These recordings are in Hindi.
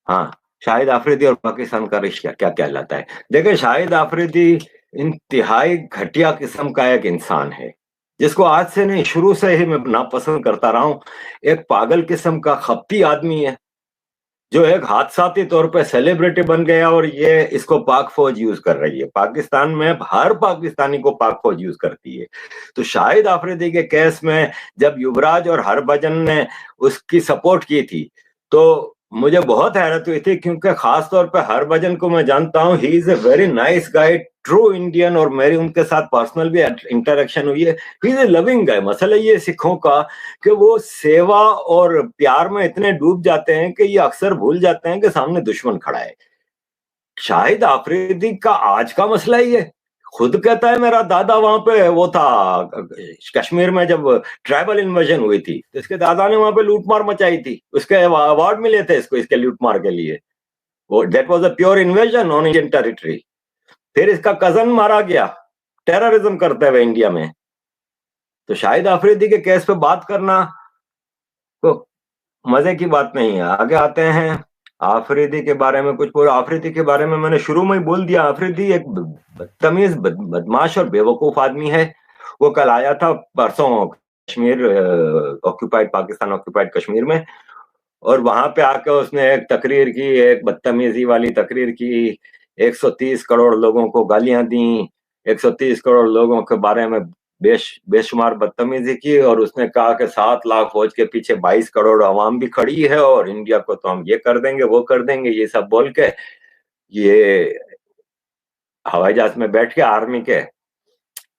हाँ, शाहिद आफरीदी और पाकिस्तान का रिश्ता क्या कहलाता है? देखिए, शाहिद आफरीदी इंतहाई घटिया किस्म का एक इंसान है, जिसको आज से नहीं शुरू से ही मैं नापसंद करता रहा हूँ। एक पागल किस्म का खप्ती आदमी है, जो एक हादसाती तौर पे सेलिब्रिटी बन गया और ये इसको पाक फौज यूज कर रही है। पाकिस्तान में हर पाकिस्तानी को पाक फौज यूज करती है। तो शाहिद आफरीदी के केस में जब युवराज और हरभजन ने उसकी सपोर्ट की थी, तो मुझे बहुत हैरत हुई थी, क्योंकि खास तौर पे हरभजन को मैं जानता हूँ, he is a very nice guy, true Indian, और मेरी उनके साथ पर्सनल भी इंटरेक्शन हुई है। ही इज ए लविंग गाय। मसला ये सिखों का कि वो सेवा और प्यार में इतने डूब जाते हैं कि ये अक्सर भूल जाते हैं कि सामने दुश्मन खड़ा है। शाहिद आफरीदी का आज का मसला ही है। खुद कहता है मेरा दादा वहां पे वो था कश्मीर में, जब ट्राइबल इन्वेजन हुई थी तो इसके दादा ने वहां पे लूटमार मचाई थी, उसके अवार्ड मिले थे इसको इसके लूटमार के लिए। वो that was a pure invasion on Indian territory. फिर इसका कजन मारा गया, टेररिज्म करते हुए इंडिया में। तो शाहिद आफरीदी के केस पे बात करना तो मजे की बात नहीं है। आगे आते हैं, आफरीदी के बारे में कुछ बोल। आफरीदी के बारे में मैंने शुरू में ही बोल दिया, आफरीदी एक बदतमीज, बदमाश और बेवकूफ आदमी है। वो कल आया था परसों कश्मीर, ऑक्यूपाइड पाकिस्तान ऑक्यूपाइड कश्मीर में, और वहां पे आके उसने एक तकरीर की, एक बदतमीजी वाली तकरीर की। 130 करोड़ लोगों को गालियां दी, 130 करोड़ लोगों के बारे में बेशुमार बदतमीजी की, और उसने कहा कि 7 लाख फौज के पीछे 22 करोड़ आवाम भी खड़ी है, और इंडिया को तो हम ये कर देंगे वो कर देंगे, ये सब बोल के ये हवाई जहाज में बैठ के आर्मी के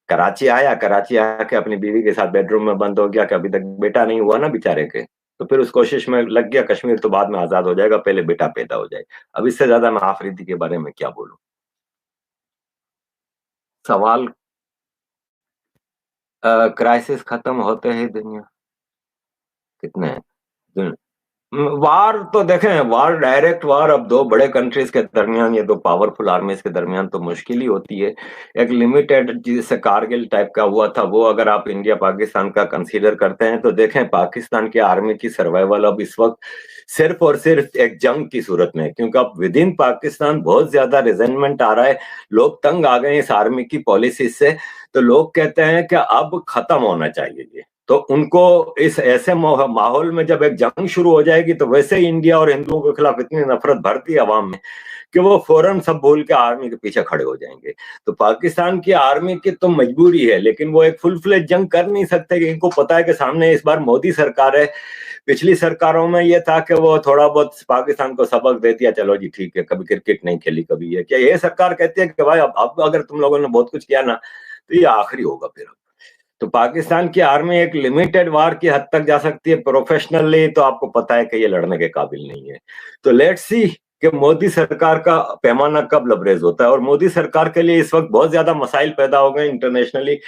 कराची आया। कराची आके अपनी बीवी के साथ बेडरूम में बंद हो गया कि अभी तक बेटा नहीं हुआ ना बेचारे के। तो फिर उस कोशिश में लग गया, कश्मीर तो बाद में आजाद हो जाएगा, पहले बेटा पैदा हो जाए। अब इससे ज्यादा मैं आफरीदी के बारे में क्या बोलूं। सवाल, क्राइसिस खत्म होते ही दुनिया कितने हैं? वार तो देखें, वार, डायरेक्ट वार अब दो बड़े कंट्रीज के दरमियान, ये दो पावरफुल आर्मीज के दरमियान तो मुश्किल ही होती है। एक लिमिटेड, जिससे कारगिल टाइप का हुआ था, वो अगर आप इंडिया पाकिस्तान का कंसीडर करते हैं तो देखें, पाकिस्तान की आर्मी की सर्वाइवल अब इस वक्त सिर्फ और सिर्फ एक जंग की सूरत में है, क्योंकि अब विद इन पाकिस्तान बहुत ज्यादा रिजेंटमेंट आ रहा है। लोग तंग आ गए इस आर्मी की पॉलिसी से। तो लोग कहते हैं कि अब खत्म होना चाहिए ये। तो उनको इस ऐसे माहौल में जब एक जंग शुरू हो जाएगी, तो वैसे ही इंडिया और हिंदुओं के खिलाफ इतनी नफरत भरती है अवाम में कि वो फौरन सब भूल के आर्मी के पीछे खड़े हो जाएंगे। तो पाकिस्तान की आर्मी की तो मजबूरी है, लेकिन वो एक फुल फ्लेज जंग कर नहीं सकते, कि इनको पता है कि सामने इस बार मोदी सरकार है। पिछली सरकारों में ये था कि वो थोड़ा बहुत पाकिस्तान को सबक दे दिया, चलो जी ठीक है, कभी क्रिकेट नहीं खेली, कभी ये क्या। ये सरकार कहती है कि भाई अब अगर तुम लोगों ने बहुत कुछ किया ना, तो ये आखिरी होगा फिर। तो पाकिस्तान की आर्मी एक लिमिटेड वार की हद तक जा सकती है, प्रोफेशनली तो आपको पता है कि ये लड़ने के काबिल नहीं है। तो लेट्स सी कि मोदी सरकार का पैमाना कब लबरेज होता है। और मोदी सरकार के लिए इस वक्त बहुत ज्यादा मसाइल पैदा हो गए इंटरनेशनली।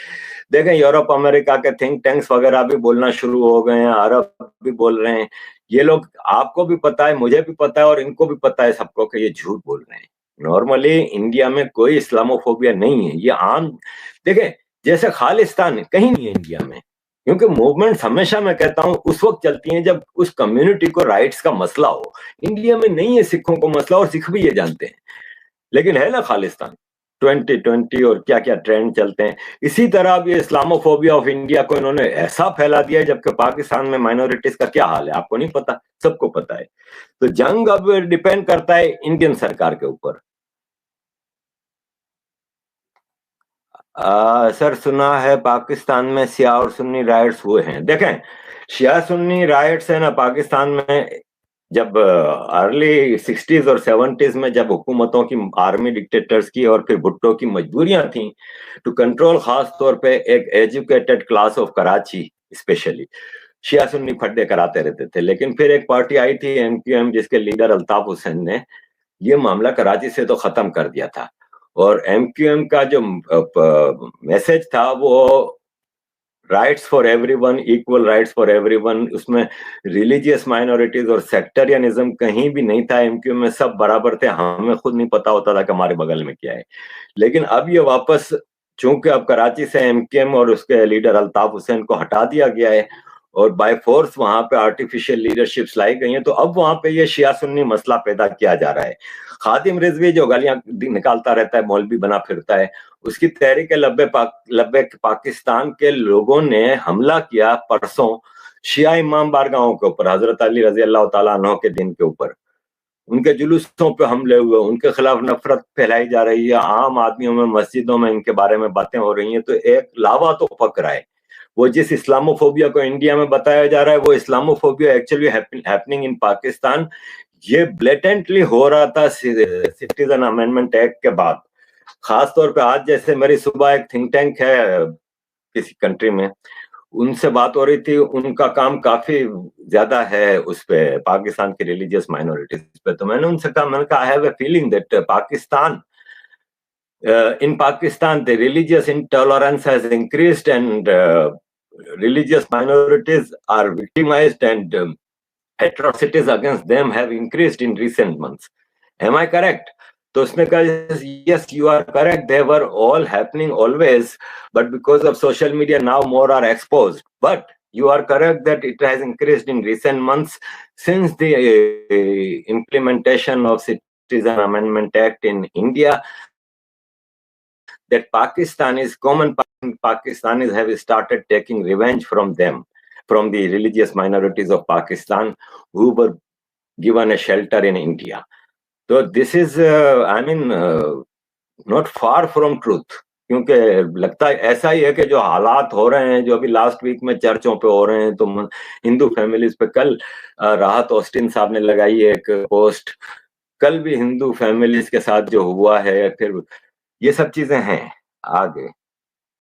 देखें, यूरोप अमेरिका के थिंक टैंक्स वगैरह भी बोलना शुरू हो गए हैं, अरब भी बोल रहे हैं। ये लोग, आपको भी पता है, मुझे भी पता है, और इनको भी पता है सबको, कि ये झूठ बोल रहे हैं। नॉर्मली इंडिया में कोई इस्लामोफोबिया नहीं है, ये आम। देखें, जैसे खालिस्तान कहीं नहीं है इंडिया में, क्योंकि मूवमेंट हमेशा, मैं कहता हूं, उस वक्त चलती हैं जब उस कम्युनिटी को राइट्स का मसला हो। इंडिया में नहीं है सिखों को मसला, और सिख भी ये जानते हैं। लेकिन है ना खालिस्तान 2020 और क्या क्या ट्रेंड चलते हैं। इसी तरह अब ये इस्लामोफोबिया ऑफ इंडिया को इन्होंने ऐसा फैला दिया है, जबकि पाकिस्तान में माइनॉरिटीज का क्या हाल है आपको नहीं पता, सबको पता है। तो जंग अब डिपेंड करता है इंडियन सरकार के ऊपर। सर, सुना है पाकिस्तान में शिया और सुन्नी राइट्स हुए हैं। देखें, शिया सुन्नी राइट्स है ना पाकिस्तान में, जब अर्ली 60s और 70s में, जब हुकूमतों की, आर्मी डिक्टेटर्स की और फिर भुट्टो की मजबूरियां थी टू कंट्रोल खास तौर पे एक educated class of Karachi, specially Shia Sunni फड्डे कराते रहते थे। लेकिन फिर एक पार्टी आई थी, एमक्यूएम, जिसके लीडर अल्ताफ हुसैन ने ये मामला कराची से तो खत्म कर दिया था। और एमक्यूएम का जो मैसेज था, वो rights for everyone, equal rights for everyone, उसमें रिलीजियस माइनॉरिटीज और सेक्टरियनिज्म कहीं भी नहीं था। एमक्यूएम में सब बराबर थे, हमें खुद नहीं पता होता था कि हमारे बगल में क्या है। लेकिन अब ये वापस, चूंकि अब कराची से एमक्यूएम और उसके लीडर अल्ताफ हुसैन को हटा दिया गया है, और बाय फोर्स वहां पे आर्टिफिशियल लीडरशिप्स लाई गई हैं, तो अब वहां पे ये शिया सुन्नी मसला पैदा किया जा रहा है। खादिम रिजवी जो गालियां निकालता रहता है, मौलवी बना फिरता है, उसकी तहरीक लब्बे पाकिस्तान के लोगों ने हमला किया परसों शिया इमाम बारगाहों के ऊपर, हजरत अली रजी अल्लाह तआला अन्हु के दिन के ऊपर। उनके जुलूसों पे हमले हुए, उनके खिलाफ नफरत फैलाई जा रही है, आम आदमियों में, मस्जिदों में इनके बारे में बातें हो रही हैं, तो एक लावा तो पक रहा है। वो जिस इस्लामोफोबिया को इंडिया में बताया जा रहा है, वो Islamophobia actually happening in Pakistan, ये ब्लेटेंटली हो रहा था सिटीजन अमेंडमेंट एक्ट के बाद। खासतौर पे आज जैसे मेरी सुबह एक थिंक टैंक है किसी कंट्री में, उनसे बात हो रही थी, उनका काम काफी ज्यादा है उस पे, पाकिस्तान की रिलीजियस माइनॉरिटीज पे। तो मैंने उनसे कहा, मैंने कहा, I have a feeling that Pakistan in Pakistan, the religious intolerance has increased and religious minorities are victimized and atrocities against them have increased in recent months. Am I correct? तो उसने कहा, yes, you are correct. They were all happening always, but because of social media, now more are exposed. But you are correct that it has increased in recent months since the implementation of Citizen Amendment Act in India. That common Pakistanis have started taking revenge from them, from the religious minorities of Pakistan who were given a shelter in India. So this is, not far from truth. क्योंकि लगता है ऐसा ही है कि जो हालात हो रहे हैं, जो अभी लास्ट वीक में चर्चों पे हो रहे हैं, तो हिंदू फैमिलीज पे कल राहत ऑस्टिन साहब ने लगाई एक पोस्ट, कल भी हिंदू फैमिलीज के साथ जो हुआ है, फिर ये सब चीजें हैं आगे।